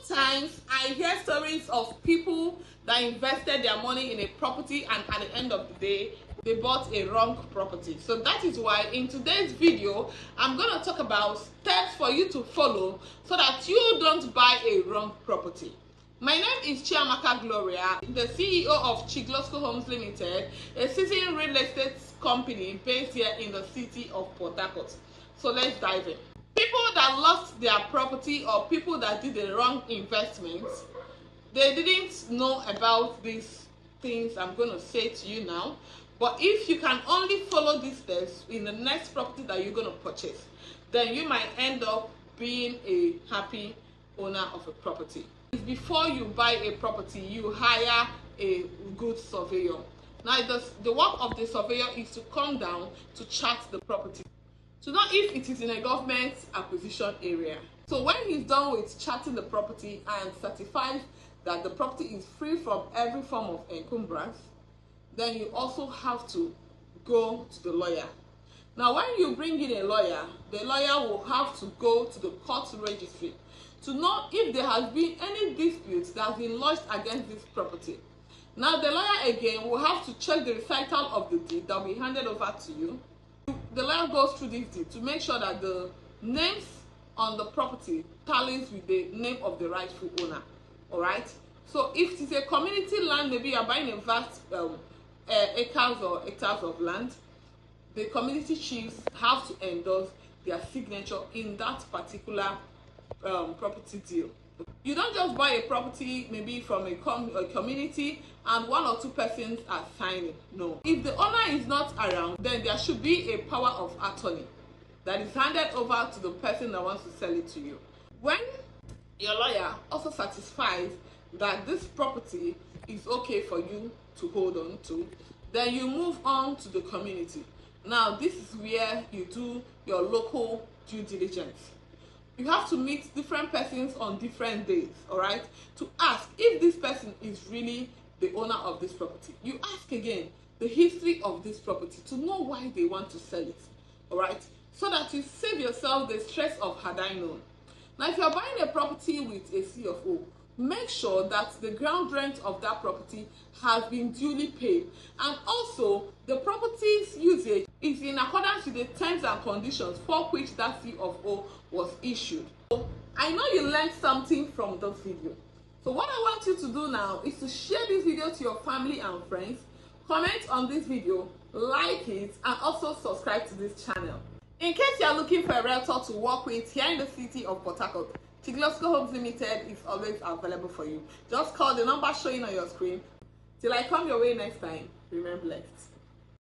Sometimes I hear stories of people that invested their money in a property and at the end of the day they bought a wrong property. So that is why in today's video I'm going to talk about steps for you to follow so that you don't buy a wrong property. My name is Chiamaka Gloria, the CEO of Chiglosco Homes Limited, a seasoned real estate company based here in the city of Port Harcourt. So let's dive in. People that lost their property or people that did the wrong investments, they didn't know about these things I'm going to say to you now. But if you can only follow these steps in the next property that you're going to purchase, then you might end up being a happy owner of a property. Before you buy a property, you hire a good surveyor. Now the work of the surveyor is to come down to chart the property to know if it is in a government acquisition area. So when he's done with charting the property and certifies that the property is free from every form of encumbrance, then you also have to go to the lawyer. Now when you bring in a lawyer, the lawyer will have to go to the court registry to know if there has been any disputes that has been lodged against this property. Now the lawyer again will have to check the recital of the deed that will be handed over to you. The lawyer goes through this deed to make sure that the names on the property tallies with the name of the rightful owner. Alright? So if it is a community land, maybe you are buying a vast acres or hectares of land, the community chiefs have to endorse their signature in that particular property deal. You don't just buy a property maybe from a community and one or two persons are signing. No. If the owner is not around, then there should be a power of attorney that is handed over to the person that wants to sell it to you. When your lawyer also satisfies that this property is okay for you to hold on to, then you move on to the community. Now this is where you do your local due diligence. You have to meet different persons on different days, all right, to ask if this person is really the owner of this property. You ask again the history of this property to know why they want to sell it, all right, so that you save yourself the stress of had I known. Now if you're buying a property with a CFO, make sure that the ground rent of that property has been duly paid, and also the property's usage is in accordance with the terms and conditions for which that CFO was issued. So I know you learned something from this video. So what I want you to do now is to share this video to your family and friends, comment on this video, like it, and also subscribe to this channel. In case you are looking for a realtor to work with here in the city of Port Harcourt, Chiglosco Homes Limited is always available for you. Just call the number showing on your screen. Till I come your way next time, remain blessed.